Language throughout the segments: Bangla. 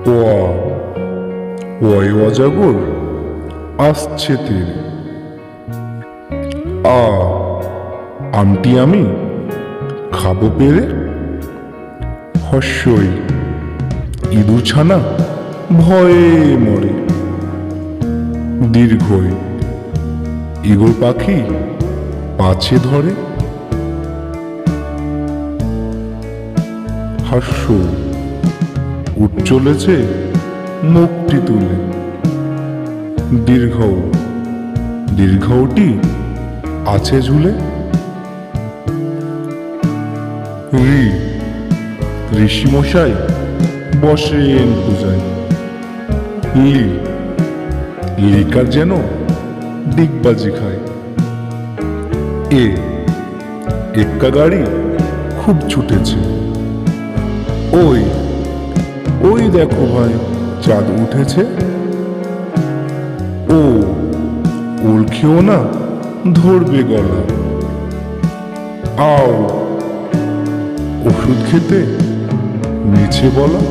ওয়া ওয়াই অজাগর আসছে তেরে। আমটি আমি খাবো পেরে। হস্যই ইঁদুর ছানা ভয়ে মরে। দীর্ঘই ইগল পাখি পাছে ধরে। হাস্য উঠ চলেছে মুখটি তুলে। দীর্ঘ দীর্ঘটি আছে ঝুলে। ঋষিমশাই বসেন পূজায়। লিকার যেন ডিগবাজি খায়। এক্কা গাড়ি খুব ছুটেছে। ওই ওই দেখো ভাই চাঁদ উঠেছে। ওল খেও না ধরবে গলা। আও ওষুধ খেতে মিছে বলা।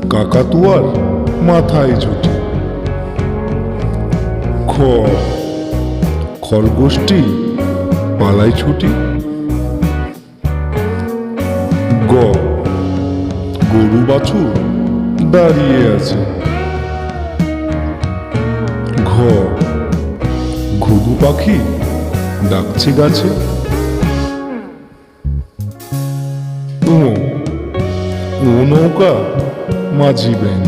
কাকাতুয়ার মাথায় ছুটি। খরগোশটি পালায় ছুটি। গরু বাছুর দাঁড়িয়ে আছে। ঘুঘু পাখি ডাকছে গাছে। ও নৌকা মাঝি ব্যাং।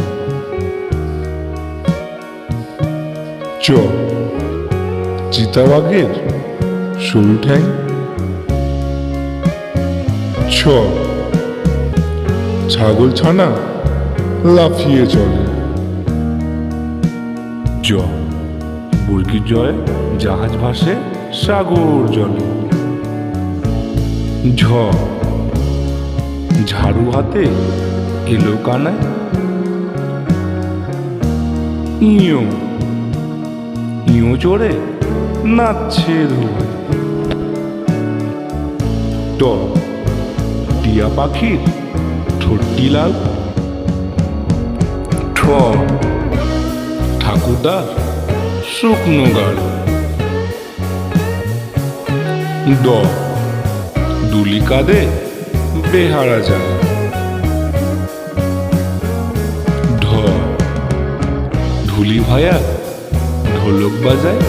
চিতাবাঘের সরু ঠ্যাং। ছাগল ছানা লাফিয়ে চলে। বুর্গির জয়ে জাহাজ ভাসে সাগর জলে। ঝাড়ু হাতে এলো কানায়। ইঁয়ো চড়ে নাচছে ধোয়ায়। টিয়া পাখির ঠোঁটটি লাল। ঠাকুরদার শুকনো গাল। দুলি কাঁদে বেহারা যায়। ঢুলি ভায়া ঢোলক বাজায়।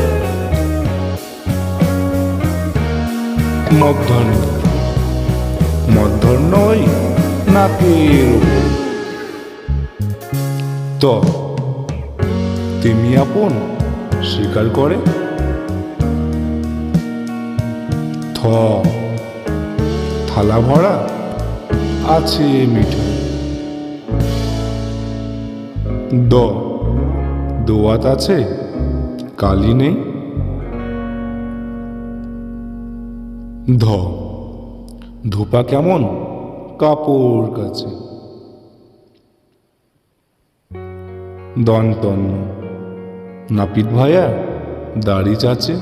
মধ্যাহ্ন ওই নাকের ওপর। তেমি আপন স্বীকার করে। থালা ভরা আছে মিঠাই। দোয়াত আছে কালি নেই। ধোপা কেমন কাপড় কাছে। দন্তন্য নাপিত ভায়া দাড়ি চাচে।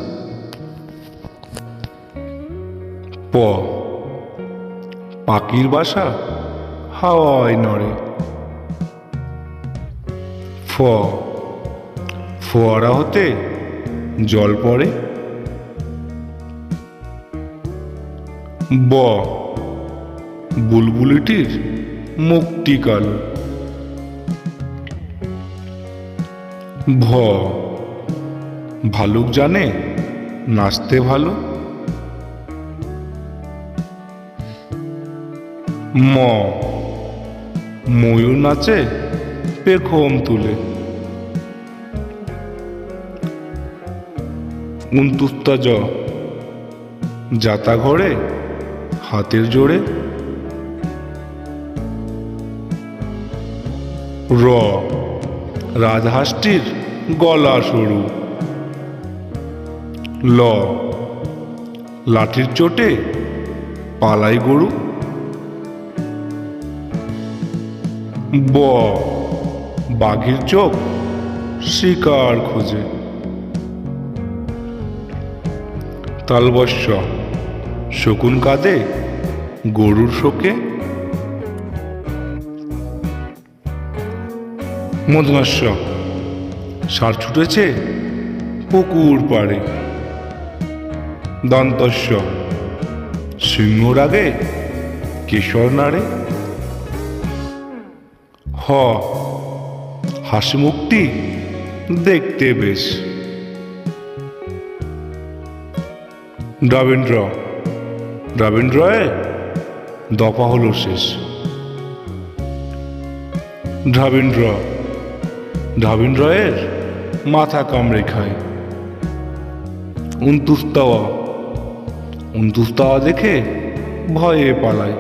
পাখির বাসা হাওয়ায় নড়ে। ফোয়ারা হতে জল পড়ে। বুলবুলিটির মুখটি কালো। ভালুক জানে নাচতে ভালো। ময়ূর নাচে পেখম তুলে। উনতুস্তা যাতা ঘরে হাতের জোড়ে। রাজহাঁসটির গলা সরু। লাঠির চোটে পালাই গরু। বাঘের চোখ শিকার খোঁজে। তালবস্য শকুন কাঁদে গরুর শোকে। মদনাস্য সার ছুটেছে পুকুর পাড়ে। দন্তস্য সিংহর আগে কেশর নাড়ে। হ হাসি মুখটি দেখতে বেশ। দ্রাবিন্দ্র দ্রাবিন্দ্রয়ে দফা হলো শেষ। দ্রাবিন্দ্র দ্রাবিন্দ্রয়ের মাথা কামড়ে খায়। উন্তুস্তাওয়া দেখে ভয়ে পালায়।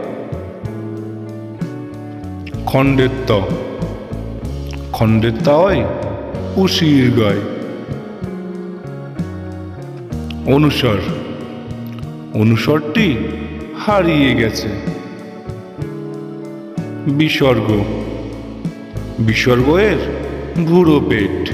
খণ্ডের তাওয়ায় উশির গায়। অনুসরটি হারিয়ে গেছে। বিসর্গ বিসর্গের ভুড়ো পেট।